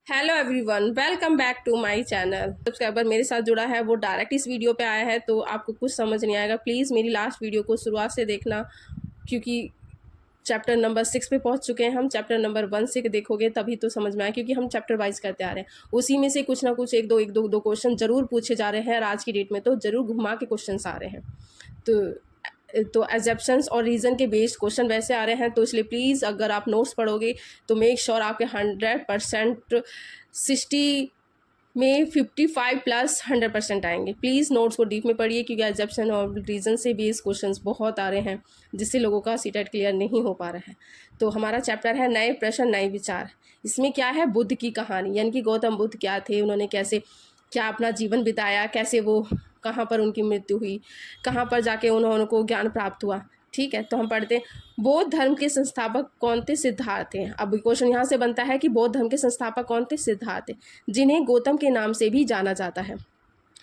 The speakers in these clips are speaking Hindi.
Hello everyone, welcome back to my channel. Subscriber मेरे साथ जुड़ा है वो डायरेक्ट इस वीडियो पे आया है तो आपको कुछ समझ नहीं आएगा। प्लीज़ मेरी लास्ट वीडियो को शुरुआत से देखना, क्योंकि चैप्टर नंबर 6 पे पहुंच चुके हैं हम। चैप्टर नंबर 1 से देखोगे तभी तो समझ में आए, क्योंकि हम चैप्टर वाइज करते आ रहे हैं। उसी में से कुछ ना कुछ एक दो क्वेश्चन जरूर पूछे जा रहे हैं और आज की डेट में तो जरूर घुमा के क्वेश्चन आ रहे हैं। तो एग्जेप्शंस और रीज़न के बेस्ड क्वेश्चन वैसे आ रहे हैं, तो इसलिए प्लीज़ अगर आप नोट्स पढ़ोगे तो मेक श्योर आपके 100% 60 में 55 प्लस 100% आएंगे। प्लीज़ नोट्स को डीप में पढ़िए, क्योंकि एग्जेप्शन और रीज़न से बेस्ड क्वेश्चंस बहुत आ रहे हैं जिससे लोगों का सीटेट क्लियर नहीं हो पा रहा है। तो हमारा चैप्टर है नए प्रश्न नए विचार। इसमें क्या है, बुद्ध की कहानी, यानी कि गौतम बुद्ध क्या थे, उन्होंने कैसे क्या अपना जीवन बिताया, कैसे वो कहाँ पर उनकी मृत्यु हुई, कहाँ पर जाके उनको ज्ञान प्राप्त हुआ। ठीक है, तो हम पढ़ते हैं। बौद्ध धर्म के संस्थापक कौन थे? सिद्धार्थ थे। अब क्वेश्चन यहाँ से बनता है कि बौद्ध धर्म के संस्थापक कौन थे? सिद्धार्थ थे, जिन्हें गौतम के नाम से भी जाना जाता है।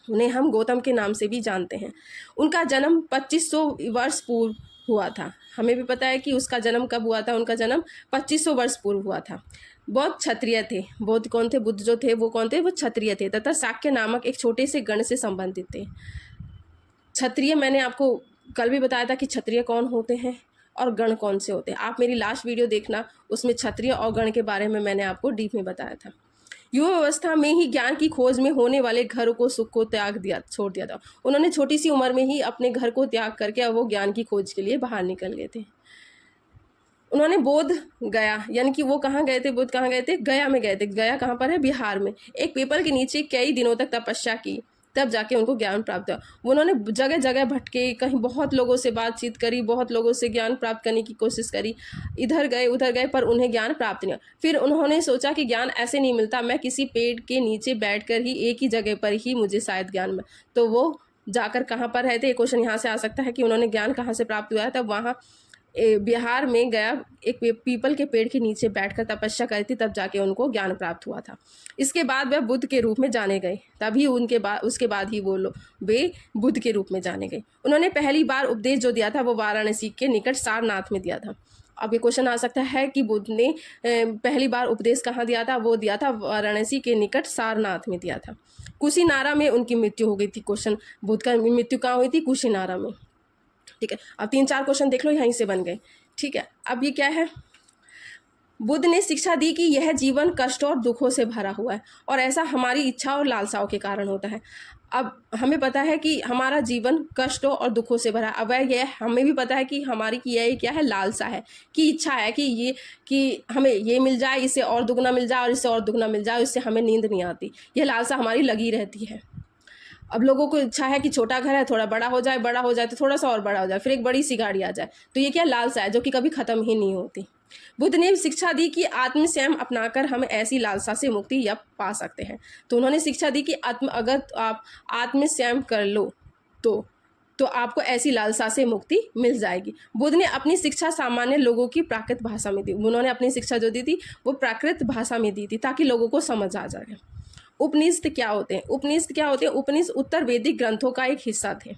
उन्हें हम गौतम के नाम से भी जानते हैं। उनका जन्म 2500 वर्ष पूर्व हुआ था। हमें भी पता है कि उसका जन्म कब हुआ था। उनका जन्म 2500 वर्ष पूर्व हुआ था। बौद्ध क्षत्रिय थे। बौद्ध कौन थे? बुद्ध जो थे वो कौन थे? वो क्षत्रिय थे तथा शाक्य नामक एक छोटे से गण से संबंधित थे। क्षत्रिय, मैंने आपको कल भी बताया था कि क्षत्रिय कौन होते हैं और गण कौन से होते हैं। आप मेरी लास्ट वीडियो देखना, उसमें क्षत्रिय और गण के बारे में मैंने आपको डीप में बताया था। युवा अवस्था में ही ज्ञान की खोज में होने वाले घर को सुख को छोड़ दिया था। उन्होंने छोटी सी उम्र में ही अपने घर को त्याग करके अब वो ज्ञान की खोज के लिए बाहर निकल गए थे। उन्होंने बोध गया, यानी कि वो कहाँ गए थे? बुद्ध कहाँ गए थे? गया में गए थे। गया कहाँ पर है? बिहार में। एक पीपल के नीचे कई दिनों तक तपस्या की, तब जाके उनको ज्ञान प्राप्त हुआ। उन्होंने जगह जगह भटके, कहीं बहुत लोगों से बातचीत करी, बहुत लोगों से ज्ञान प्राप्त करने की कोशिश करी, इधर गए उधर गए, पर उन्हें ज्ञान प्राप्त नहीं हुआ। फिर उन्होंने सोचा कि ज्ञान ऐसे नहीं मिलता, मैं किसी पेड़ के नीचे बैठकर ही एक ही जगह पर ही मुझे शायद ज्ञान मिले। तो वो जाकर कहाँ पर रहते? एक क्वेश्चन यहाँ से आ सकता है कि उन्होंने ज्ञान कहाँ से प्राप्त हुआ है। तब वहाँ बिहार में गया, एक पीपल के पेड़ के नीचे बैठकर तपस्या करी थी, तब जाके उनको ज्ञान प्राप्त हुआ था। इसके बाद वह बुद्ध के रूप में जाने गए, तभी उसके बाद ही वे बुद्ध के रूप में जाने गए। उन्होंने पहली बार उपदेश जो दिया था वो वाराणसी के निकट सारनाथ में दिया था। अब ये क्वेश्चन आ सकता है कि बुद्ध ने पहली बार उपदेश कहाँ दिया था? वो दिया था वाराणसी के निकट सारनाथ में दिया था। कुशीनारा में उनकी मृत्यु हो गई थी। क्वेश्चन, बुद्ध का मृत्यु कहाँ हुई थी? कुशीनारा में। ठीक है, अब 3-4 क्वेश्चन देख लो, यहीं से बन गए। ठीक है, अब ये क्या है? बुद्ध ने शिक्षा दी कि यह जीवन कष्ट और दुखों से भरा हुआ है और ऐसा हमारी इच्छा और लालसाओं के कारण होता है। अब हमें पता है कि हमारा जीवन कष्टों और दुखों से भरा है। अब यह हमें भी पता है कि हमारी की यह क्या है? लालसा है, कि इच्छा है कि हमें ये मिल जाए, इससे और दुगना मिल जाए और इससे और दुगना मिल जाए, इससे हमें नींद नहीं आती। यह लालसा हमारी लगी रहती है। अब लोगों को इच्छा है कि छोटा घर है, थोड़ा बड़ा हो जाए तो थोड़ा सा और बड़ा हो जाए, फिर एक बड़ी सी गाड़ी आ जाए। तो ये क्या? लालसा है, जो कि कभी खत्म ही नहीं होती। बुद्ध ने शिक्षा दी कि आत्म संयम अपनाकर हम ऐसी लालसा से मुक्ति या पा सकते हैं। तो उन्होंने शिक्षा दी कि अगर आप आत्म संयम कर लो तो आपको ऐसी लालसा से मुक्ति मिल जाएगी। बुद्ध ने अपनी शिक्षा सामान्य लोगों की प्राकृत भाषा में दी। उन्होंने अपनी शिक्षा जो दी थी वो प्राकृत भाषा में दी थी, ताकि लोगों को समझ आ जाए। उपनिषद क्या होते हैं? उपनिषद क्या होते हैं? उपनिषद उत्तर वैदिक ग्रंथों का एक हिस्सा थे।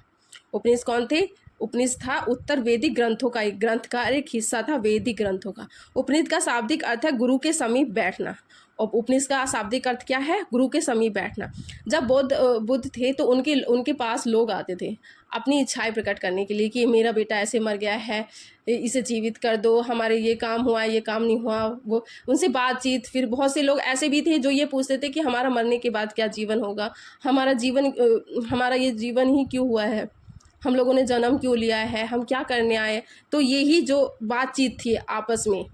उपनिषद कौन थे? उपनिषद था उत्तर वैदिक ग्रंथों का एक हिस्सा था, वैदिक ग्रंथों का। उपनिषद का शाब्दिक अर्थ है गुरु के समीप बैठना, और उपनिषद का शाब्दिक अर्थ क्या है? गुरु के समीप बैठना। जब बुद्ध थे तो उनके पास लोग आते थे अपनी इच्छाएं प्रकट करने के लिए कि मेरा बेटा ऐसे मर गया है, इसे जीवित कर दो, हमारे ये काम हुआ, ये काम नहीं हुआ। वो उनसे बातचीत। फिर बहुत से लोग ऐसे भी थे जो ये पूछते थे कि हमारा मरने के बाद क्या जीवन होगा, हमारा ये जीवन ही क्यों हुआ है, हम लोगों ने जन्म क्यों लिया है, हम क्या करने आए। तो यही जो बातचीत थी आपस में,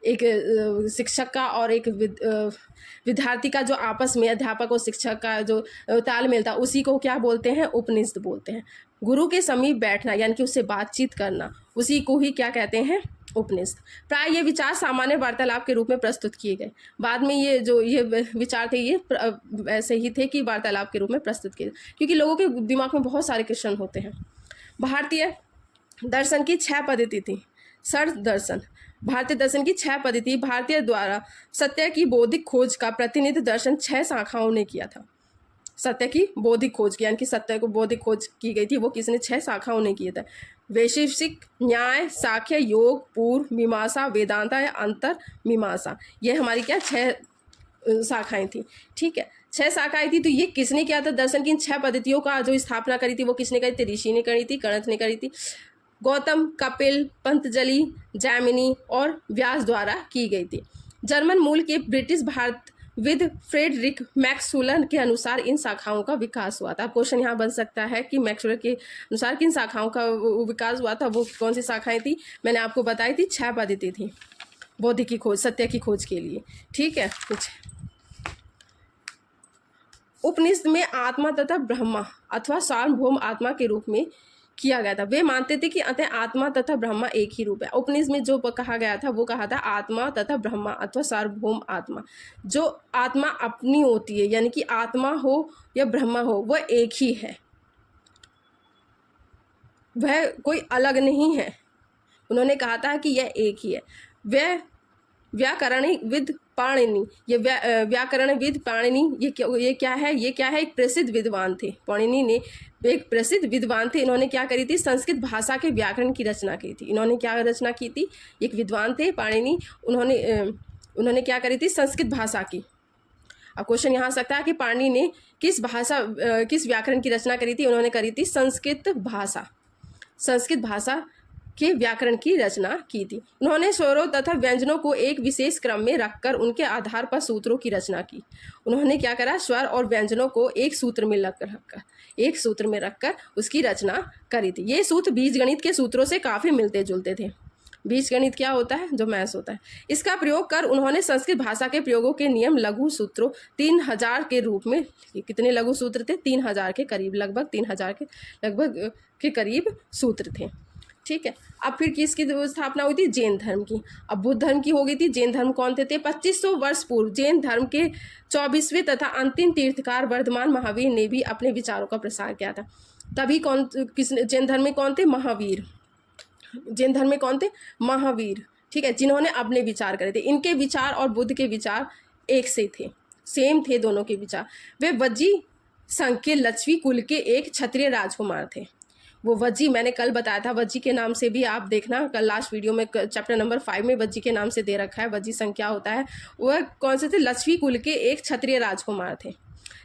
एक शिक्षक का और एक विद्यार्थी का, जो आपस में अध्यापक और शिक्षक का जो तालमेल था, उसी को क्या बोलते हैं? उपनिषद बोलते हैं। गुरु के समीप बैठना यानी कि उससे बातचीत करना, उसी को ही क्या कहते हैं? उपनिषद। प्राय ये विचार सामान्य वार्तालाप के रूप में प्रस्तुत किए गए। बाद में ये विचार थे, ये ऐसे ही थे कि वार्तालाप के रूप में प्रस्तुत किए, क्योंकि लोगों के दिमाग में बहुत सारे क्वेश्चन होते हैं। भारतीय दर्शन की 6 पद्धति थी। सर्व दर्शन, भारतीय दर्शन की 6 पद्धति। भारतीय द्वारा सत्य की बौद्धिक खोज का प्रतिनिधि दर्शन 6 शाखाओं ने किया था। सत्य की बौद्धिक खोज की, यानी कि सत्य को बौद्धिक खोज की गई थी, वो किसने? 6 शाखाओं ने किया था। वैशेषिक, न्याय, साख्य, योग, पूर्व मीमांसा, वेदांता या अंतर मीमांसा। ये हमारी क्या 6 शाखाएं थी। ठीक है, 6 शाखाएं थी। तो ये किसने किया था? दर्शन की इन 6 पद्धतियों का जो स्थापना करी थी वो किसने करी थी? ऋषि ने करी थी, गणत ने करी थी। गौतम, कपिल, पतंजलि, जैमिनी और व्यास द्वारा की गई थी। जर्मन मूल के ब्रिटिश भारतविद फ्रेडरिक मैक्सवेल के अनुसार इन शाखाओं का विकास हुआ था। क्वेश्चन यहाँ बन सकता है कि मैक्सवेल के अनुसार किन शाखाओं का विकास हुआ था? वो कौन सी शाखाएं थी? मैंने आपको बताई थी 6 पद्धति थी बौद्ध की खोज, सत्य की खोज के लिए। ठीक है, कुछ उपनिषद में आत्मा तथा ब्रह्मा अथवा सार्वभौम आत्मा के रूप में किया गया था। वे मानते थे कि अतः आत्मा तथा ब्रह्मा एक ही रूप है। उपनिषद में जो कहा गया था वो कहा था आत्मा तथा ब्रह्मा अथवा सार्वभौम आत्मा। जो आत्मा अपनी होती है, यानी कि आत्मा हो या ब्रह्मा हो, वह एक ही है, वह कोई अलग नहीं है। उन्होंने कहा था कि यह एक ही है। वह व्याकरणविद पाणिनि, ये व्याकरणविद पाणिनि ये क्या है? ये क्या है? एक प्रसिद्ध विद्वान थे। पाणिनि ने एक प्रसिद्ध विद्वान थे। इन्होंने क्या करी थी? संस्कृत भाषा के व्याकरण की रचना की थी। इन्होंने क्या रचना की थी? एक विद्वान थे पाणिनि, उन्होंने क्या करी थी? संस्कृत भाषा की। अब क्वेश्चन यहाँ आ सकता है कि पाणिनि ने किस व्याकरण की रचना करी थी? उन्होंने करी थी संस्कृत भाषा के व्याकरण की रचना की थी। उन्होंने स्वरों तथा व्यंजनों को एक विशेष क्रम में रखकर उनके आधार पर सूत्रों की रचना की। उन्होंने क्या करा? स्वर और व्यंजनों को एक सूत्र में रखकर उसकी रचना करी थी। ये सूत्र बीजगणित के सूत्रों से काफ़ी मिलते जुलते थे। बीजगणित क्या होता है? जो मैथ्स होता है। इसका प्रयोग कर उन्होंने संस्कृत भाषा के प्रयोगों के नियम लघु सूत्रों 3000 के रूप में, कितने लघु सूत्र थे? 3000 के करीब, लगभग 3000 के करीब सूत्र थे। ठीक है, अब फिर किसकी स्थापना हुई थी? जैन धर्म की। अब बुद्ध धर्म की हो गई थी। जैन धर्म कौन थे? 2500 वर्ष पूर्व जैन धर्म के 24वें तथा अंतिम तीर्थकार वर्धमान महावीर ने भी अपने विचारों का प्रसार किया था। तभी जैन धर्म में कौन थे? महावीर। जैन धर्म में कौन थे? महावीर। ठीक है, जिन्होंने अपने विचार करे थे। इनके विचार और बुद्ध के विचार एक से थे, सेम थे दोनों के विचार। वे वज्जी संघ के लक्ष्मी कुल के एक क्षत्रिय राजकुमार थे। वो वज्जी मैंने कल बताया था, वज्जी के नाम से भी आप देखना, कल लास्ट वीडियो में चैप्टर नंबर 5 में वज्जी के नाम से दे रखा है। वज्जी संघ क्या होता है? वह कौन से थे? लक्ष्मी कुल के एक क्षत्रिय राजकुमार थे।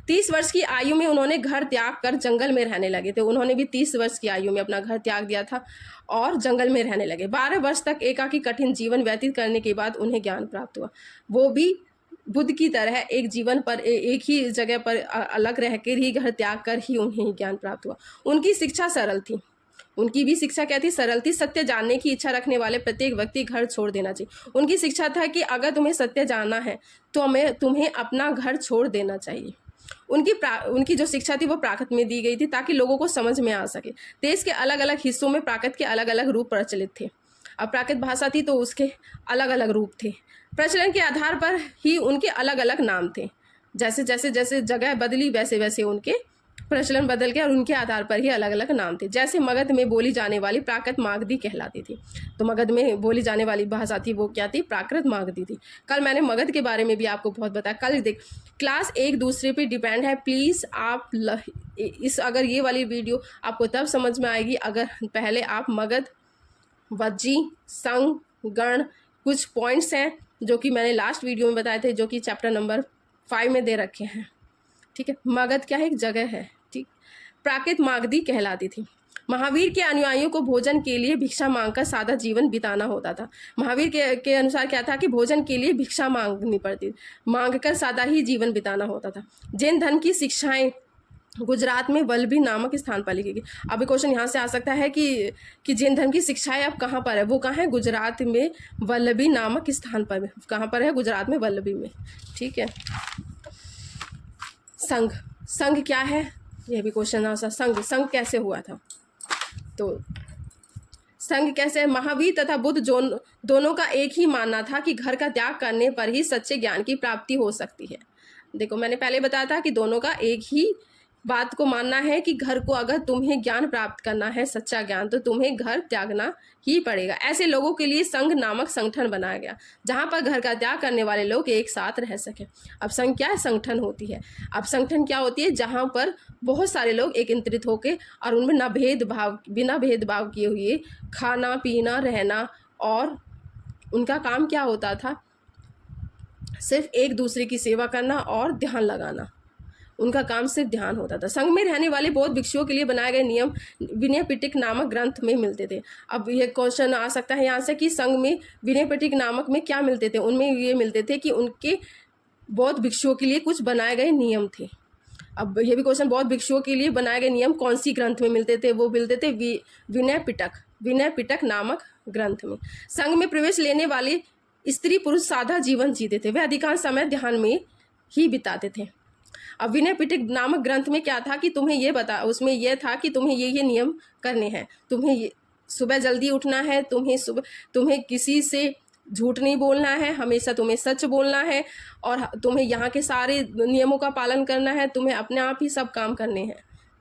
30 वर्ष की आयु में उन्होंने घर त्याग कर जंगल में रहने लगे थे। उन्होंने भी 30 वर्ष की आयु में अपना घर त्याग दिया था और जंगल में रहने लगे। 12 वर्ष तक एकाकी कठिन जीवन व्यतीत करने के बाद उन्हें ज्ञान प्राप्त हुआ। वो भी बुद्ध की तरह एक जीवन पर एक ही जगह पर अलग रहकर ही, घर त्याग कर ही उन्हें ज्ञान प्राप्त हुआ। उनकी शिक्षा सरल थी। उनकी भी शिक्षा क्या थी? सरल थी। सत्य जानने की इच्छा रखने वाले प्रत्येक व्यक्ति घर छोड़ देना चाहिए। उनकी शिक्षा था कि अगर तुम्हें सत्य जानना है तो तुम्हें अपना घर छोड़ देना चाहिए। उनकी जो शिक्षा थी वो प्राकृत में दी गई थी ताकि लोगों को समझ में आ सके। देश के अलग अलग हिस्सों में प्राकृत के अलग अलग रूप प्रचलित थे। अब प्राकृत भाषा थी तो उसके अलग अलग रूप थे। प्रचलन के आधार पर ही उनके अलग अलग नाम थे। जैसे जैसे जगह बदली वैसे वैसे उनके प्रचलन बदल गया और उनके आधार पर ही अलग अलग नाम थे। जैसे मगध में बोली जाने वाली प्राकृत मागधी कहलाती थी। तो मगध में बोली जाने वाली भाषा थी वो क्या थी? प्राकृत मागधी थी। कल मैंने मगध के बारे में भी आपको बहुत बताया। कल देख, क्लास एक दूसरे पे डिपेंड है। प्लीज़ आप अगर ये वाली वीडियो आपको तब समझ में आएगी अगर पहले आप मगध, वज्जी, संघ, गण, कुछ पॉइंट्स हैं जो कि मैंने लास्ट वीडियो में बताए थे, जो कि चैप्टर नंबर 5 में दे रखे हैं। ठीक है, मगध क्या है? एक जगह है। ठीक, प्राकृत मागधी कहलाती थी। महावीर के अनुयायियों को भोजन के लिए भिक्षा मांगकर सादा जीवन बिताना होता था। महावीर के अनुसार क्या था कि भोजन के लिए भिक्षा मांगनी पड़ती, मांगकर सादा ही जीवन बिताना होता था। जैन धर्म की शिक्षाएं गुजरात में वल्लभी नामक स्थान पर लिखी गई। अब क्वेश्चन यहाँ से आ सकता है कि जैन धर्म की शिक्षाएं अब कहाँ पर है? वो कहाँ है? गुजरात में वल्लभी नामक स्थान पर। कहाँ पर है? गुजरात में, वल्लभी में। ठीक है, संघ क्या है? यह भी क्वेश्चन आ सकता। संघ कैसे हुआ था? तो संघ कैसे? महावीर तथा बुद्ध दोनों का एक ही मानना था कि घर का त्याग करने पर ही सच्चे ज्ञान की प्राप्ति हो सकती है। देखो, मैंने पहले बताया था कि दोनों का एक ही बात को मानना है कि घर को, अगर तुम्हें ज्ञान प्राप्त करना है, सच्चा ज्ञान, तो तुम्हें घर त्यागना ही पड़ेगा। ऐसे लोगों के लिए संघ नामक संगठन बनाया गया जहां पर घर का त्याग करने वाले लोग एक साथ रह सके। अब संघ क्या है? संगठन होती है। अब संगठन क्या होती है? जहां पर बहुत सारे लोग एकत्रित होकर और उनमें बिना भेदभाव किए हुए खाना, पीना, रहना, और उनका काम क्या होता था? सिर्फ एक दूसरे की सेवा करना और ध्यान लगाना, उनका काम सिर्फ ध्यान होता था। संघ में रहने वाले बौद्ध भिक्षुओं के लिए बनाए गए नियम विनय पिटक नामक ग्रंथ में मिलते थे। अब ये क्वेश्चन आ सकता है यहाँ से कि संघ में विनय पिटक नामक में क्या मिलते थे। उनमें ये मिलते थे कि उनके बौद्ध भिक्षुओं के लिए कुछ बनाए गए नियम थे। अब ये भी क्वेश्चन, बौद्ध भिक्षुओं के लिए बनाए गए नियम कौन सी ग्रंथ में मिलते थे? वो मिलते थे विनय पिटक नामक ग्रंथ में। संघ में प्रवेश लेने वाले स्त्री पुरुष सादा जीवन जीते थे, वे अधिकांश समय ध्यान में ही बिताते थे। अब विनय पिटक नामक ग्रंथ में क्या था कि तुम्हें ये उसमें यह था कि तुम्हें ये नियम करने हैं। तुम्हें सुबह जल्दी उठना है, तुम्हें किसी से झूठ नहीं बोलना है, हमेशा तुम्हें सच बोलना है, और तुम्हें यहाँ के सारे नियमों का पालन करना है। तुम्हें अपने आप ही सब काम करने हैं,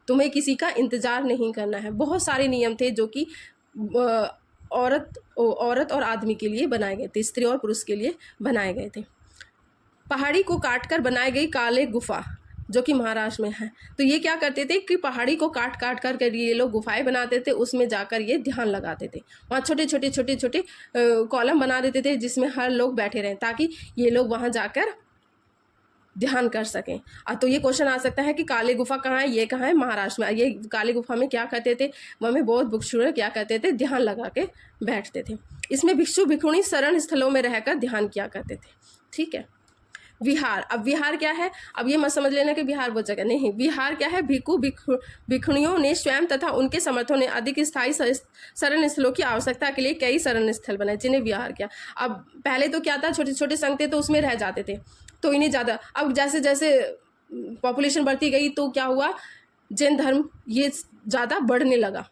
तुम्हें किसी का इंतज़ार नहीं करना है। बहुत सारे नियम थे जो कि औरत और आदमी के लिए बनाए गए थे, स्त्री और पुरुष के लिए बनाए गए थे। पहाड़ी को काटकर बनाई गई काले गुफा जो कि महाराष्ट्र में है, तो ये क्या करते थे कि पहाड़ी को काट कर ये लोग गुफाएं बनाते थे, उसमें जाकर ये ध्यान लगाते थे। वहाँ छोटे छोटे कॉलम बना देते थे जिसमें हर लोग बैठे रहें, ताकि ये लोग वहाँ जाकर ध्यान कर सकें। तो ये क्वेश्चन आ सकता है कि काली गुफा कहाँ है? ये कहाँ है? महाराष्ट्र में। ये काली गुफा में क्या करते थे? वहाँ में बौद्ध भिक्षु क्या करते थे? ध्यान लगा के बैठते थे। इसमें भिक्षु भिक्षुणी शरण स्थलों में रहकर ध्यान किया करते थे। ठीक है। विहार, अब विहार क्या है? अब ये मत समझ लेना कि विहार वो जगह नहीं। विहार क्या है? भिक्षुणियों ने स्वयं तथा उनके समर्थों ने अधिक स्थायी शरण स्थलों की आवश्यकता के लिए कई शरण स्थल बनाए, जिन्हें विहार किया। अब पहले तो क्या था, छोटे छोटे संघ थे तो उसमें रह जाते थे, तो इन्हें ज़्यादा, अब जैसे जैसे पॉपुलेशन बढ़ती गई तो क्या हुआ, जैन धर्म ये ज़्यादा बढ़ने लगा,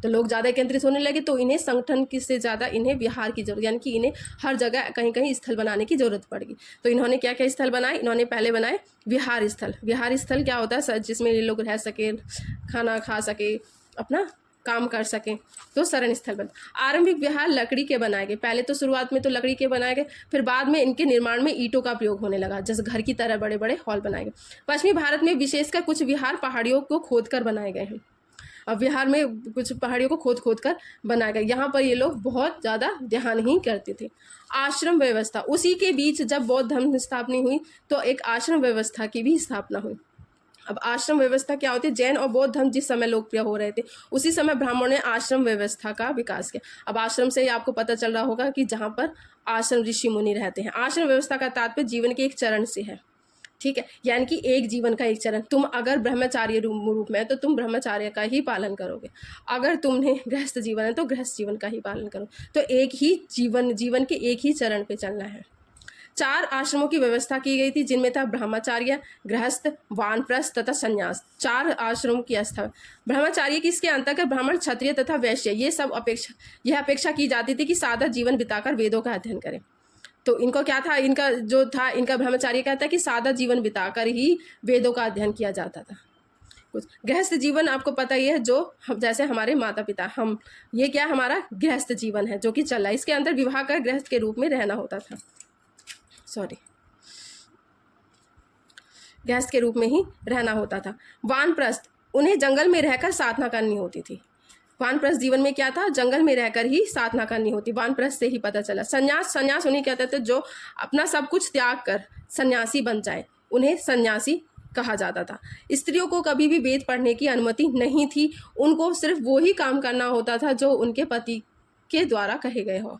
तो लोग ज़्यादा केंद्रित होने लगे, तो इन्हें संगठन की से ज़्यादा इन्हें विहार की जरूरत, यानी कि इन्हें हर जगह कहीं कहीं स्थल बनाने की ज़रूरत पड़ गई। तो इन्होंने क्या क्या स्थल बनाए? इन्होंने पहले बनाए विहार स्थल। विहार स्थल क्या होता है? जिसमें ये लोग रह सके, खाना खा सके, अपना काम कर सकें, तो शरण स्थल बन। आरंभिक विहार लकड़ी के बनाए गए। पहले तो शुरुआत में तो लकड़ी के बनाए गए, फिर बाद में इनके निर्माण में ईंटों का प्रयोग होने लगा, जैसे घर की तरह बड़े बड़े हॉल बनाए गए। पश्चिमी भारत में विशेषकर कुछ विहार पहाड़ियों को खोदकर बनाए गए हैं। अब बिहार में कुछ पहाड़ियों को खोद कर बनाया गया, यहाँ पर ये लोग बहुत ज़्यादा ध्यान ही करते थे। आश्रम व्यवस्था, उसी के बीच जब बौद्ध धर्म स्थापना हुई तो एक आश्रम व्यवस्था की भी स्थापना हुई। अब आश्रम व्यवस्था क्या होती है? जैन और बौद्ध धर्म जिस समय लोकप्रिय हो रहे थे उसी समय ब्राह्मणों ने आश्रम व्यवस्था का विकास किया। अब आश्रम से ही आपको पता चल रहा होगा कि जहाँ पर आश्रम ऋषि मुनि रहते हैं। आश्रम व्यवस्था का तात्पर्य जीवन के एक चरण से है। ठीक है, यानी कि एक जीवन का एक चरण। तुम अगर ब्रह्मचार्य रूप में है तो तुम ब्रह्मचार्य का ही पालन करोगे, अगर तुमने गृहस्थ जीवन है तो गृहस्थ जीवन का ही पालन करो। तो एक ही जीवन के एक ही चरण पे चलना है। 4 आश्रमों की व्यवस्था की गई थी, जिनमें था ब्रह्मचार्य, गृहस्थ, वानप्रस्थ तथा संन्यास। 4 आश्रमों की अवस्था। ब्रह्मचार्य की इसके अंतर्गत ब्राह्मण, क्षत्रिय तथा वैश्य ये सब अपेक्षा की जाती थी कि सादा जीवन बिताकर वेदों का अध्ययन करें। तो इनको क्या था, इनका ब्रह्मचार्य क्या था कि सादा जीवन बिताकर ही वेदों का अध्ययन किया जाता था। कुछ गृहस्थ जीवन आपको पता ही है, जो जैसे हमारे माता पिता, हम ये क्या हमारा गृहस्थ जीवन है जो कि चल रहा है। इसके अंदर विवाह कर गृहस्थ के रूप में रहना होता था, गृहस्थ के रूप में ही रहना होता था। वानप्रस्थ, उन्हें जंगल में रहकर साधना करनी होती थी। वानप्रस्थ जीवन में क्या था? जंगल में रहकर ही साधना करनी होती। वानप्रस्थ से ही पता चला। संन्यास उन्हें कहते थे जो अपना सब कुछ त्याग कर सन्यासी बन जाए, उन्हें सन्यासी कहा जाता था। स्त्रियों को कभी भी वेद पढ़ने की अनुमति नहीं थी, उनको सिर्फ वो ही काम करना होता था जो उनके पति के द्वारा कहे गए हो,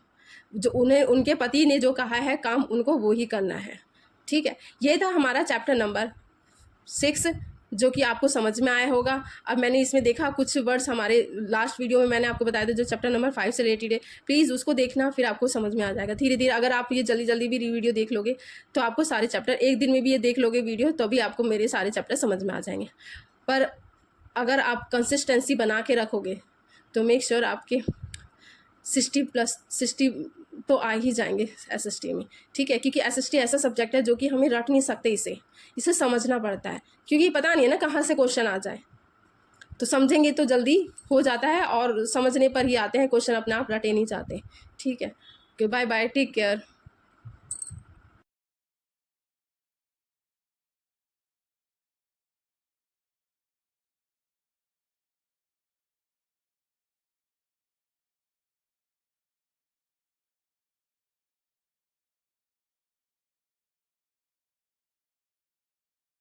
जो उनके पति ने जो कहा है काम उनको वो ही करना है। ठीक है, ये था हमारा चैप्टर नंबर 6 जो कि आपको समझ में आया होगा। अब मैंने इसमें देखा कुछ वर्ड्स हमारे लास्ट वीडियो में मैंने आपको बताया था जो चैप्टर नंबर 5 से रिलेटेड है, प्लीज़ उसको देखना, फिर आपको समझ में आ जाएगा धीरे धीरे। अगर आप ये जल्दी भी वीडियो देख लोगे तो आपको सारे चैप्टर, एक दिन में भी ये देख लोगे वीडियो तो भी आपको मेरे सारे चैप्टर समझ में आ जाएंगे। पर अगर आप कंसिस्टेंसी बना के रखोगे तो मेक श्योर आपके 60+ तो आ ही जाएंगे SST में। ठीक है, क्योंकि SST ऐसा सब्जेक्ट है जो कि हमें रट नहीं सकते, इसे समझना पड़ता है, क्योंकि पता नहीं है ना कहाँ से क्वेश्चन आ जाए। तो समझेंगे तो जल्दी हो जाता है और समझने पर ही आते हैं क्वेश्चन, अपने आप रटे नहीं जाते। ठीक है, okay, bye bye, take care.